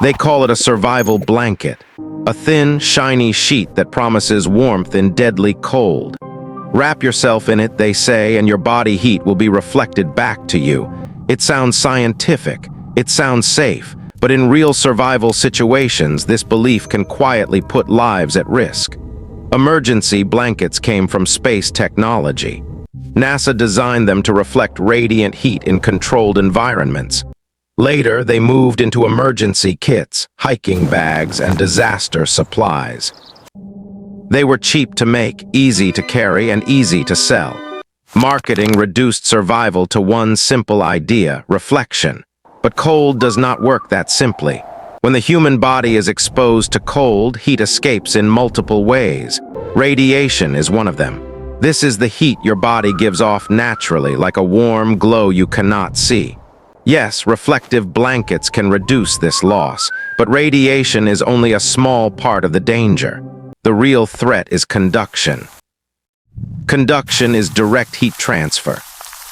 They call it a survival blanket, a thin, shiny sheet that promises warmth in deadly cold. Wrap yourself in it, they say, and your body heat will be reflected back to you. It sounds scientific, it sounds safe, but in real survival situations, this belief can quietly put lives at risk. Emergency blankets came from space technology. NASA designed them to reflect radiant heat in controlled environments. Later, they moved into emergency kits, hiking bags, and disaster supplies. They were cheap to make, easy to carry, and easy to sell. Marketing reduced survival to one simple idea: reflection. But cold does not work that simply. When the human body is exposed to cold, heat escapes in multiple ways. Radiation is one of them. This is the heat your body gives off naturally, like a warm glow you cannot see. Yes, reflective blankets can reduce this loss, but radiation is only a small part of the danger. The real threat is conduction. Conduction is direct heat transfer.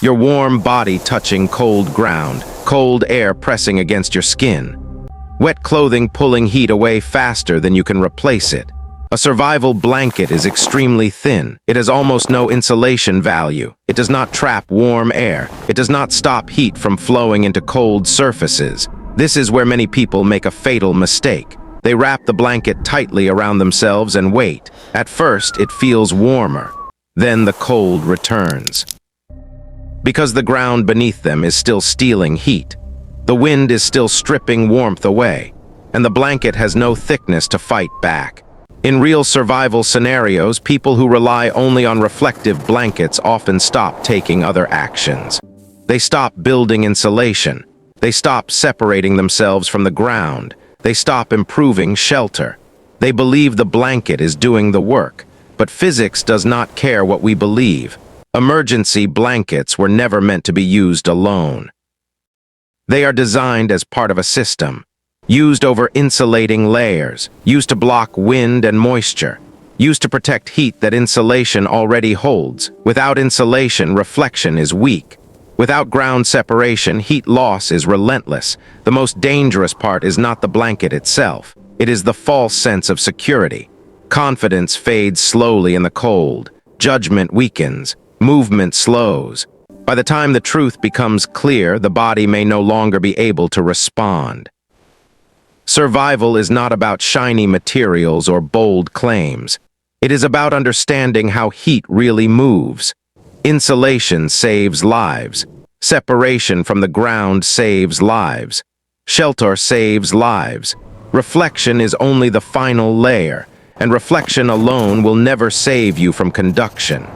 Your warm body touching cold ground, cold air pressing against your skin. Wet clothing pulling heat away faster than you can replace it. A survival blanket is extremely thin. It has almost no insulation value. It does not trap warm air. It does not stop heat from flowing into cold surfaces. This is where many people make a fatal mistake. They wrap the blanket tightly around themselves and wait. At first, it feels warmer. Then the cold returns. Because the ground beneath them is still stealing heat. The wind is still stripping warmth away, and the blanket has no thickness to fight back. In real survival scenarios, people who rely only on reflective blankets often stop taking other actions. They stop building insulation. They stop separating themselves from the ground. They stop improving shelter. They believe the blanket is doing the work, but physics does not care what we believe. Emergency blankets were never meant to be used alone. They are designed as part of a system, used over insulating layers, used to block wind and moisture, used to protect heat that insulation already holds. Without insulation, reflection is weak. Without ground separation, heat loss is relentless. The most dangerous part is not the blanket itself. It is the false sense of security. Confidence fades slowly in the cold. Judgment weakens. Movement slows. By the time the truth becomes clear, the body may no longer be able to respond. Survival is not about shiny materials or bold claims. It is about understanding how heat really moves. Insulation saves lives. Separation from the ground saves lives. Shelter saves lives. Reflection is only the final layer, and reflection alone will never save you from conduction.